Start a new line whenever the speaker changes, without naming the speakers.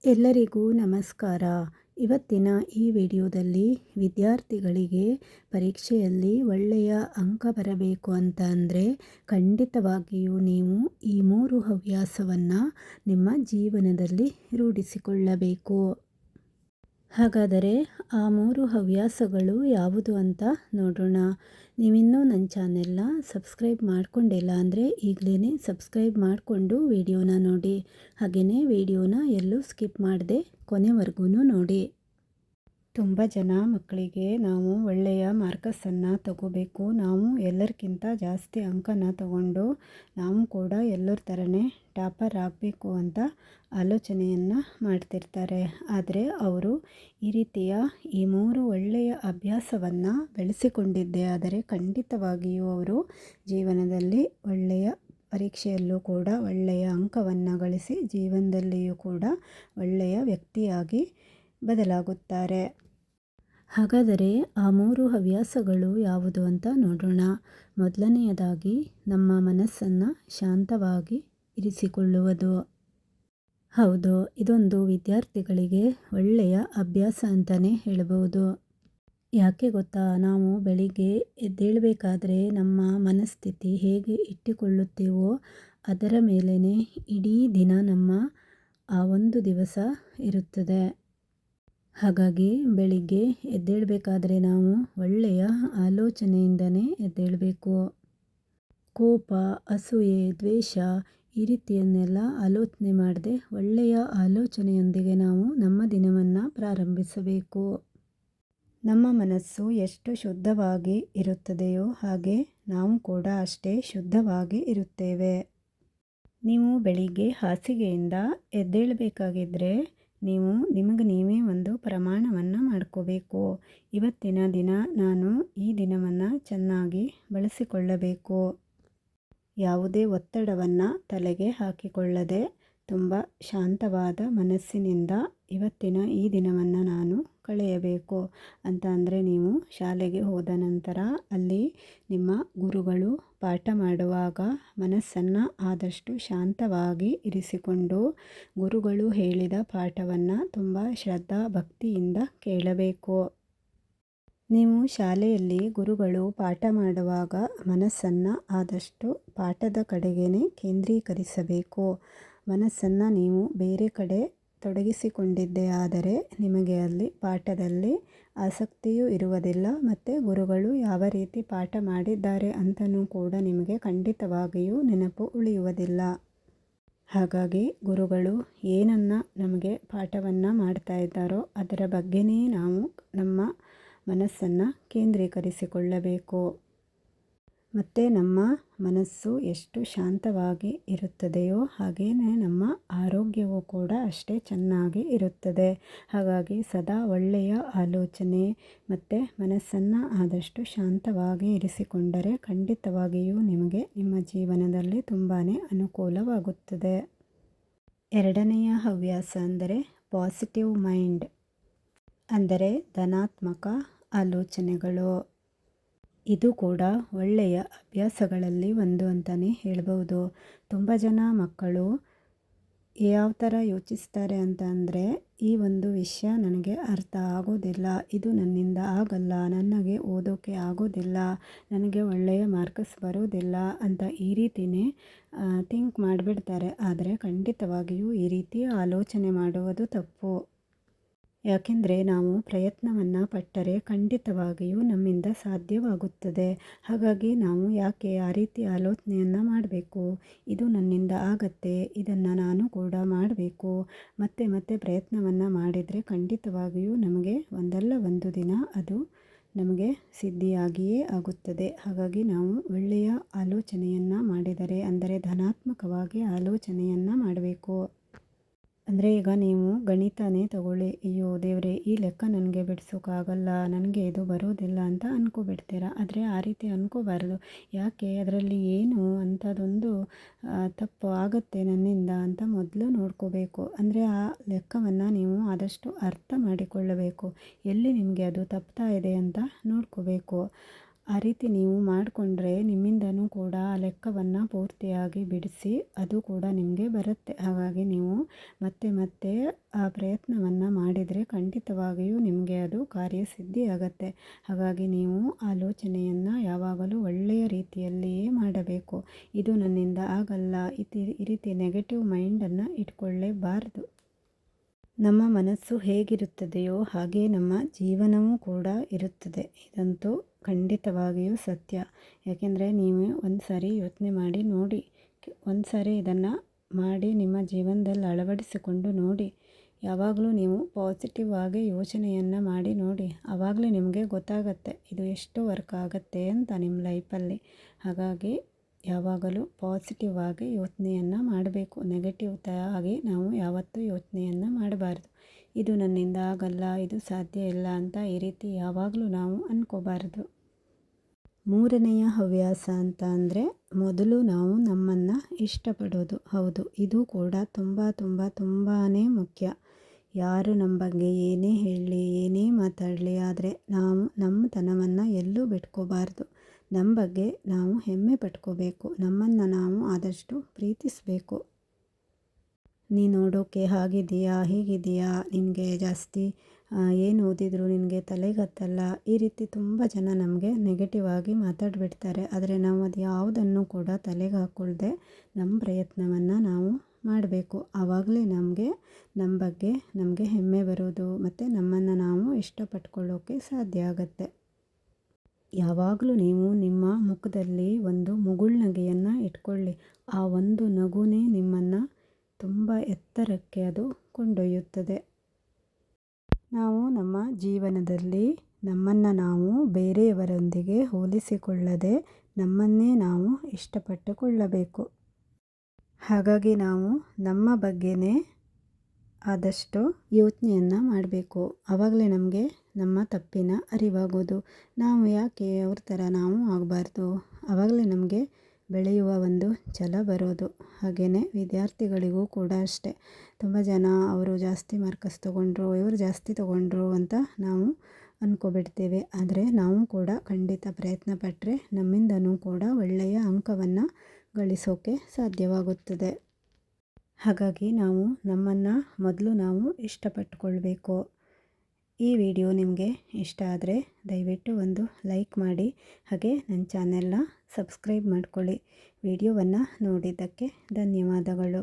ಎಲ್ಲರಿಗೂ ನಮಸ್ಕಾರ. ಇವತ್ತಿನ ಈ ವಿಡಿಯೋದಲ್ಲಿ ವಿದ್ಯಾರ್ಥಿಗಳಿಗೆ ಪರೀಕ್ಷೆಯಲ್ಲಿ ಒಳ್ಳೆಯ ಅಂಕ ಬರಬೇಕು ಅಂತ ಅಂದರೆ ಖಂಡಿತವಾಗಿಯೂ ನೀವು ಈ 3 ಹವ್ಯಾಸವನ್ನು ನಿಮ್ಮ ಜೀವನದಲ್ಲಿ ರೂಢಿಸಿಕೊಳ್ಳಬೇಕು. ಹಾಗಾದರೆ ಆ 3 ಹವ್ಯಾಸಗಳು ಯಾವುದು ಅಂತ ನೋಡೋಣ. ನೀವಿನ್ನೂ ನನ್ನ ಚಾನೆಲ್ನ ಸಬ್ಸ್ಕ್ರೈಬ್ ಮಾಡ್ಕೊಂಡಿಲ್ಲ ಅಂದರೆ ಈಗಲೇ ಸಬ್ಸ್ಕ್ರೈಬ್ ಮಾಡಿಕೊಂಡು ವಿಡಿಯೋನ ನೋಡಿ. ಹಾಗೆಯೇ ವಿಡಿಯೋನ ಎಲ್ಲೂ ಸ್ಕಿಪ್ ಮಾಡದೆ ಕೊನೆವರೆಗೂ ನೋಡಿ. ತುಂಬ ಜನ ಮಕ್ಕಳಿಗೆ ನಾವು ಒಳ್ಳೆಯ ಮಾರ್ಕಸನ್ನು ತಗೋಬೇಕು, ನಾವು ಎಲ್ಲರಿಗಿಂತ ಜಾಸ್ತಿ ಅಂಕನ ತಗೊಂಡು ನಾವು ಕೂಡ ಎಲ್ಲರ ಥರನೇ ಟಾಪರ್ ಆಗಬೇಕು ಅಂತ ಆಲೋಚನೆಯನ್ನು ಮಾಡ್ತಿರ್ತಾರೆ. ಆದರೆ ಅವರು ಈ ರೀತಿಯ ಈ 3 ಒಳ್ಳೆಯ ಅಭ್ಯಾಸವನ್ನು ಬೆಳೆಸಿಕೊಂಡಿದ್ದೇ ಆದರೆ ಖಂಡಿತವಾಗಿಯೂ ಅವರು ಜೀವನದಲ್ಲಿ ಒಳ್ಳೆಯ ಪರೀಕ್ಷೆಯಲ್ಲೂ ಕೂಡ ಒಳ್ಳೆಯ ಅಂಕವನ್ನು ಗಳಿಸಿ ಜೀವನದಲ್ಲಿಯೂ ಕೂಡ ಒಳ್ಳೆಯ ವ್ಯಕ್ತಿಯಾಗಿ ಬದಲಾಗುತ್ತಾರೆ. ಹಾಗಾದರೆ ಆ 3 ಹವ್ಯಾಸಗಳು ಯಾವುದು ಅಂತ ನೋಡೋಣ. ಮೊದಲನೆಯದಾಗಿ ನಮ್ಮ ಮನಸ್ಸನ್ನು ಶಾಂತವಾಗಿ ಇರಿಸಿಕೊಳ್ಳುವುದು. ಹೌದು, ಇದೊಂದು ವಿದ್ಯಾರ್ಥಿಗಳಿಗೆ ಒಳ್ಳೆಯ ಅಭ್ಯಾಸ ಅಂತಲೇ ಹೇಳಬಹುದು. ಯಾಕೆ ಗೊತ್ತಾ, ನಾವು ಬೆಳಿಗ್ಗೆ ಎದ್ದೇಳಬೇಕಾದ್ರೆ ನಮ್ಮ ಮನಸ್ಥಿತಿ ಹೇಗೆ ಇಟ್ಟುಕೊಳ್ಳುತ್ತೇವೋ ಅದರ ಮೇಲೇ ಇಡೀ ದಿನ ನಮ್ಮ ಆ ಒಂದು ದಿವಸ ಇರುತ್ತದೆ. ಹಾಗಾಗಿ ಬೆಳಿಗ್ಗೆ ಎದ್ದೇಳಬೇಕಾದ್ರೆ ನಾವು ಒಳ್ಳೆಯ ಆಲೋಚನೆಯಿಂದನೇ ಎದ್ದೇಳಬೇಕು. ಕೋಪ, ಅಸೂಯೆ, ದ್ವೇಷ ಈ ರೀತಿಯನ್ನೆಲ್ಲ ಆಲೋಚನೆ ಮಾಡದೆ ಒಳ್ಳೆಯ ಆಲೋಚನೆಯೊಂದಿಗೆ ನಾವು ನಮ್ಮ ದಿನವನ್ನು ಪ್ರಾರಂಭಿಸಬೇಕು. ನಮ್ಮ ಮನಸ್ಸು ಎಷ್ಟು ಶುದ್ಧವಾಗಿ ಇರುತ್ತದೆಯೋ ಹಾಗೆ ನಾವು ಕೂಡ ಅಷ್ಟೇ ಶುದ್ಧವಾಗಿ ಇರುತ್ತೇವೆ. ನೀವು ಬೆಳಿಗ್ಗೆ ಹಾಸಿಗೆಯಿಂದ ಎದ್ದೇಳಬೇಕಾಗಿದ್ದರೆ ನೀವು ನಿಮಗೆ ನೀವೇ ಒಂದು ಪ್ರಮಾಣವನ್ನು ಮಾಡ್ಕೋಬೇಕು. ಇವತ್ತಿನ ದಿನ ನಾನು ಈ ದಿನವನ್ನು ಚೆನ್ನಾಗಿ ಬಳಸಿಕೊಳ್ಳಬೇಕು. ಯಾವುದೇ ಒತ್ತಡವನ್ನು ತಲೆಗೆ ಹಾಕಿಕೊಳ್ಳದೆ ತುಂಬ ಶಾಂತವಾದ ಮನಸ್ಸಿನಿಂದ ಇವತ್ತಿನ ಈ ದಿನವನ್ನು ನಾನು ಕಳೆಯಬೇಕು ಅಂತ ಅಂದರೆ ನೀವು ಶಾಲೆಗೆ ಹೋದ ನಂತರ ಅಲ್ಲಿ ನಿಮ್ಮ ಗುರುಗಳು ಪಾಠ ಮಾಡುವಾಗ ಮನಸ್ಸನ್ನು ಆದಷ್ಟು ಶಾಂತವಾಗಿ ಇರಿಸಿಕೊಂಡು ಗುರುಗಳು ಹೇಳಿದ ಪಾಠವನ್ನು ತುಂಬ ಶ್ರದ್ಧಾ ಭಕ್ತಿಯಿಂದ ಕೇಳಬೇಕು. ನೀವು ಶಾಲೆಯಲ್ಲಿ ಗುರುಗಳು ಪಾಠ ಮಾಡುವಾಗ ಮನಸ್ಸನ್ನು ಆದಷ್ಟು ಪಾಠದ ಕಡೆಗೇ ಕೇಂದ್ರೀಕರಿಸಬೇಕು. ಮನಸ್ಸನ್ನು ನೀವು ಬೇರೆ ಕಡೆ ತೊಡಗಿಸಿಕೊಂಡಿದ್ದೇ ಆದರೆ ನಿಮಗೆ ಅಲ್ಲಿ ಪಾಠದಲ್ಲಿ ಆಸಕ್ತಿಯೂ ಇರುವುದಿಲ್ಲ ಮತ್ತು ಗುರುಗಳು ಯಾವ ರೀತಿ ಪಾಠ ಮಾಡಿದ್ದಾರೆ ಅಂತಲೂ ಕೂಡ ನಿಮಗೆ ಖಂಡಿತವಾಗಿಯೂ ನೆನಪು ಉಳಿಯುವುದಿಲ್ಲ. ಹಾಗಾಗಿ ಗುರುಗಳು ಏನನ್ನು ನಮಗೆ ಪಾಠವನ್ನು ಮಾಡ್ತಾ ಇದ್ದಾರೋ ಅದರ ಬಗ್ಗೆನೇ ನಾವು ನಮ್ಮ ಮನಸ್ಸನ್ನು ಕೇಂದ್ರೀಕರಿಸಿಕೊಳ್ಳಬೇಕು. ಮತ್ತು ನಮ್ಮ ಮನಸ್ಸು ಎಷ್ಟು ಶಾಂತವಾಗಿ ಇರುತ್ತದೆಯೋ ಹಾಗೆಯೇ ನಮ್ಮ ಆರೋಗ್ಯವೂ ಕೂಡ ಅಷ್ಟೇ ಚೆನ್ನಾಗಿ ಇರುತ್ತದೆ. ಹಾಗಾಗಿ ಸದಾ ಒಳ್ಳೆಯ ಆಲೋಚನೆ ಮತ್ತು ಮನಸ್ಸನ್ನು ಆದಷ್ಟು ಶಾಂತವಾಗಿ ಇರಿಸಿಕೊಂಡರೆ ಖಂಡಿತವಾಗಿಯೂ ನಿಮಗೆ ನಿಮ್ಮ ಜೀವನದಲ್ಲಿ ತುಂಬಾ ಅನುಕೂಲವಾಗುತ್ತದೆ. ಎರಡನೆಯ ಹವ್ಯಾಸ ಅಂದರೆ ಪಾಸಿಟಿವ್ ಮೈಂಡ್, ಅಂದರೆ ಧನಾತ್ಮಕ ಆಲೋಚನೆಗಳು. ಇದು ಕೂಡ ಒಳ್ಳೆಯ ಅಭ್ಯಾಸಗಳಲ್ಲಿ ಒಂದು ಅಂತಲೇ ಹೇಳ್ಬೋದು. ತುಂಬ ಜನ ಮಕ್ಕಳು ಯಾವ ಥರ ಯೋಚಿಸ್ತಾರೆ ಅಂತ ಅಂದರೆ ಈ ಒಂದು ವಿಷಯ ನನಗೆ ಅರ್ಥ ಆಗೋದಿಲ್ಲ, ಇದು ನನ್ನಿಂದ ಆಗಲ್ಲ, ನನಗೆ ಓದೋಕ್ಕೆ ಆಗೋದಿಲ್ಲ, ನನಗೆ ಒಳ್ಳೆಯ ಮಾರ್ಕ್ಸ್ ಬರೋದಿಲ್ಲ ಅಂತ ಈ ರೀತಿಯೇ ಥಿಂಕ್ ಮಾಡಿಬಿಡ್ತಾರೆ. ಆದರೆ ಖಂಡಿತವಾಗಿಯೂ ಈ ರೀತಿ ಆಲೋಚನೆ ಮಾಡುವುದು ತಪ್ಪು. ಯಾಕೆಂದರೆ ನಾವು ಪ್ರಯತ್ನವನ್ನು ಪಟ್ಟರೆ ಖಂಡಿತವಾಗಿಯೂ ನಮ್ಮಿಂದ ಸಾಧ್ಯವಾಗುತ್ತದೆ. ಹಾಗಾಗಿ ನಾವು ಯಾಕೆ ಆ ರೀತಿ ಆಲೋಚನೆಯನ್ನು ಮಾಡಬೇಕು, ಇದು ನನ್ನಿಂದ ಆಗತ್ತೆ, ಇದನ್ನು ನಾನು ಕೂಡ ಮಾಡಬೇಕು, ಮತ್ತೆ ಮತ್ತೆ ಪ್ರಯತ್ನವನ್ನು ಮಾಡಿದರೆ ಖಂಡಿತವಾಗಿಯೂ ನಮಗೆ ಒಂದಲ್ಲ ಒಂದು ದಿನ ಅದು ನಮಗೆ ಸಿದ್ಧಿಯಾಗಿಯೇ ಆಗುತ್ತದೆ. ಹಾಗಾಗಿ ನಾವು ಒಳ್ಳೆಯ ಆಲೋಚನೆಯನ್ನು ಮಾಡಿದರೆ ಅಂದರೆ ಧನಾತ್ಮಕವಾಗಿ ಆಲೋಚನೆಯನ್ನು ಮಾಡಬೇಕು. ಅಂದರೆ ಈಗ ನೀವು ಗಣಿತನೇ ತಗೊಳ್ಳಿ, ಅಯ್ಯೋ ದೇವರೇ ಈ ಲೆಕ್ಕ ನನಗೆ ಬಿಡಿಸೋಕ್ಕಾಗಲ್ಲ, ನನಗೆ ಇದು ಬರೋದಿಲ್ಲ ಅಂತ ಅಂದ್ಕೊಬಿಡ್ತೀರ. ಆದರೆ ಆ ರೀತಿ ಅಂದ್ಕೋಬಾರ್ದು. ಯಾಕೆ ಅದರಲ್ಲಿ ಏನು ಅಂಥದ್ದೊಂದು ತಪ್ಪು ಆಗುತ್ತೆ ನನ್ನಿಂದ ಅಂತ ಮೊದಲು ನೋಡ್ಕೋಬೇಕು. ಅಂದರೆ ಆ ಲೆಕ್ಕವನ್ನು ನೀವು ಆದಷ್ಟು ಅರ್ಥ ಮಾಡಿಕೊಳ್ಳಬೇಕು, ಎಲ್ಲಿ ನಿಮಗೆ ಅದು ತಪ್ತಾ ಇದೆ ಅಂತ ನೋಡ್ಕೋಬೇಕು. ಆ ರೀತಿ ನೀವು ಮಾಡಿಕೊಂಡ್ರೆ ನಿಮ್ಮಿಂದನೂ ಕೂಡ ಆ ಲೆಕ್ಕವನ್ನು ಪೂರ್ತಿಯಾಗಿ ಬಿಡಿಸಿ ಅದು ಕೂಡ ನಿಮಗೆ ಬರುತ್ತೆ. ಹಾಗಾಗಿ ನೀವು ಮತ್ತೆ ಮತ್ತೆ ಆ ಪ್ರಯತ್ನವನ್ನು ಮಾಡಿದರೆ ಖಂಡಿತವಾಗಿಯೂ ನಿಮಗೆ ಅದು ಕಾರ್ಯಸಿದ್ಧಿ ಆಗುತ್ತೆ. ಹಾಗಾಗಿ ನೀವು ಆಲೋಚನೆಯನ್ನು ಯಾವಾಗಲೂ ಒಳ್ಳೆಯ ರೀತಿಯಲ್ಲಿಯೇ ಮಾಡಬೇಕು. ಇದು ನನ್ನಿಂದ ಆಗಲ್ಲ, ಈ ರೀತಿ ನೆಗೆಟಿವ್ ಮೈಂಡನ್ನು ಇಟ್ಕೊಳ್ಳೇಬಾರದು. ನಮ್ಮ ಮನಸ್ಸು ಹೇಗಿರುತ್ತದೆಯೋ ಹಾಗೆ ನಮ್ಮ ಜೀವನವೂ ಕೂಡ ಇರುತ್ತದೆ. ಇದಂತೂ ಖಂಡಿತವಾಗಿಯೂ ಸತ್ಯ. ಯಾಕೆಂದರೆ ನೀವು ಒಂದು ಸಾರಿ ಯೋಚನೆ ಮಾಡಿ ನೋಡಿ, ಒಂದು ಸಾರಿ ಇದನ್ನು ಮಾಡಿ ನಿಮ್ಮ ಜೀವನದಲ್ಲಿ ಅಳವಡಿಸಿಕೊಂಡು ನೋಡಿ. ಯಾವಾಗಲೂ ನೀವು ಪಾಸಿಟಿವ್ ಆಗಿ ಯೋಚನೆಯನ್ನು ಮಾಡಿ ನೋಡಿ. ಆವಾಗಲೇ ನಿಮಗೆ ಗೊತ್ತಾಗತ್ತೆ ಇದು ಎಷ್ಟು ವರ್ಕ್ ಆಗುತ್ತೆ ಅಂತ ನಿಮ್ಮ ಲೈಫಲ್ಲಿ. ಹಾಗಾಗಿ ಯಾವಾಗಲೂ ಪಾಸಿಟಿವ್ ಆಗಿ ಯೋಚನೆಯನ್ನು ಮಾಡಬೇಕು. ನೆಗೆಟಿವ್ ಆಗಿ ನಾವು ಯಾವತ್ತೂ ಯೋಚನೆಯನ್ನು ಮಾಡಬಾರ್ದು. ಇದು ನನ್ನಿಂದ ಆಗಲ್ಲ, ಇದು ಸಾಧ್ಯ ಇಲ್ಲ ಅಂತ ಈ ರೀತಿ ಯಾವಾಗಲೂ ನಾವು ಅಂದ್ಕೋಬಾರ್ದು. ಮೂರನೆಯ ಹವ್ಯಾಸ ಅಂತ ಅಂದರೆ ಮೊದಲು ನಾವು ನಮ್ಮನ್ನು ಇಷ್ಟಪಡೋದು. ಹೌದು, ಇದು ಕೂಡ ತುಂಬಾ ಮುಖ್ಯ. ಯಾರು ನಮ್ಮ ಬಗ್ಗೆ ಏನೇ ಹೇಳಲಿ, ಏನೇ ಮಾತಾಡಲಿ, ಆದರೆ ನಾವು ನಮ್ಮತನವನ್ನು ಎಲ್ಲೂ ಬಿಟ್ಕೋಬಾರ್ದು. ನಮ್ಮ ಬಗ್ಗೆ ನಾವು ಹೆಮ್ಮೆ ಪಟ್ಕೋಬೇಕು. ನಮ್ಮನ್ನು ನಾವು ಆದಷ್ಟು ಪ್ರೀತಿಸಬೇಕು. ನೀ ನೋಡೋಕ್ಕೆ ಹಾಗಿದೆಯಾ, ಹೀಗಿದೆಯಾ, ನಿನಗೆ ಜಾಸ್ತಿ ಏನು ಓದಿದ್ರು ನಿನಗೆ ತಲೆಗತ್ತಲ್ಲ, ಈ ರೀತಿ ತುಂಬ ಜನ ನಮಗೆ ನೆಗೆಟಿವ್ ಆಗಿ ಮಾತಾಡಿಬಿಡ್ತಾರೆ. ಆದರೆ ನಾವು ಅದು ಯಾವುದನ್ನು ಕೂಡ ತಲೆಗೆ ಹಾಕ್ಕೊಳ್ದೆ ನಮ್ಮ ಪ್ರಯತ್ನವನ್ನು ನಾವು ಮಾಡಬೇಕು. ಆವಾಗಲೇ ನಮ್ಮ ಬಗ್ಗೆ ನಮಗೆ ಹೆಮ್ಮೆ ಬರೋದು ಮತ್ತು ನಮ್ಮನ್ನು ನಾವು ಇಷ್ಟಪಟ್ಕೊಳ್ಳೋಕ್ಕೆ ಸಾಧ್ಯ ಆಗುತ್ತೆ. ಯಾವಾಗಲೂ ನೀವು ನಿಮ್ಮ ಮುಖದಲ್ಲಿ ಒಂದು ಮುಗುಳ್ನಗೆಯನ್ನು ಇಟ್ಕೊಳ್ಳಿ. ಆ ಒಂದು ನಗುನೇ ನಿಮ್ಮನ್ನು ತುಂಬ ಎತ್ತರಕ್ಕೆ ಅದು ಕೊಂಡೊಯ್ಯುತ್ತದೆ. ನಾವು ನಮ್ಮ ಜೀವನದಲ್ಲಿ ನಮ್ಮನ್ನು ನಾವು ಬೇರೆಯವರೊಂದಿಗೆ ಹೋಲಿಸಿಕೊಳ್ಳದೆ ನಮ್ಮನ್ನೇ ನಾವು ಇಷ್ಟಪಟ್ಟುಕೊಳ್ಳಬೇಕು. ಹಾಗಾಗಿ ನಾವು ನಮ್ಮ ಬಗ್ಗೆನೇ ಆದಷ್ಟು ಯೋಚನೆಯನ್ನು ಮಾಡಬೇಕು. ಆವಾಗಲೇ ನಮಗೆ ನಮ್ಮ ತಪ್ಪಿನ ಅರಿವಾಗೋದು. ನಾವು ಯಾಕೆ ಅವ್ರ ಥರ ನಾವು ಆಗಬಾರ್ದು, ಆವಾಗಲೇ ನಮಗೆ ಬೆಳೆಯುವ ಒಂದು ಛಲ ಬರೋದು. ಹಾಗೆಯೇ ವಿದ್ಯಾರ್ಥಿಗಳಿಗೂ ಕೂಡ ಅಷ್ಟೇ. ತುಂಬ ಜನ ಅವರು ಜಾಸ್ತಿ ಮಾರ್ಕಸ್ ತೊಗೊಂಡ್ರು, ಇವರು ಜಾಸ್ತಿ ತೊಗೊಂಡ್ರು ಅಂತ ನಾವು ಅಂದ್ಕೊಬಿಡ್ತೇವೆ. ಆದರೆ ನಾವು ಕೂಡ ಖಂಡಿತ ಪ್ರಯತ್ನ ಪಟ್ಟರೆ ನಮ್ಮಿಂದನೂ ಕೂಡ ಒಳ್ಳೆಯ ಅಂಕವನ್ನು ಗಳಿಸೋಕ್ಕೆ ಸಾಧ್ಯವಾಗುತ್ತದೆ. ಹಾಗಾಗಿ ನಾವು ನಮ್ಮನ್ನು ಮೊದಲು ನಾವು ಇಷ್ಟಪಟ್ಟುಕೊಳ್ಬೇಕು. ಈ ವಿಡಿಯೋ ನಿಮಗೆ ಇಷ್ಟ ಆದರೆ ದಯವಿಟ್ಟು ಒಂದು ಲೈಕ್ ಮಾಡಿ, ಹಾಗೆ ನನ್ನ ಚಾನೆಲ್ನ ಸಬ್ಸ್ಕ್ರೈಬ್ ಮಾಡ್ಕೊಳ್ಳಿ. ವಿಡಿಯೋವನ್ನು ನೋಡಿದ್ದಕ್ಕೆ ಧನ್ಯವಾದಗಳು.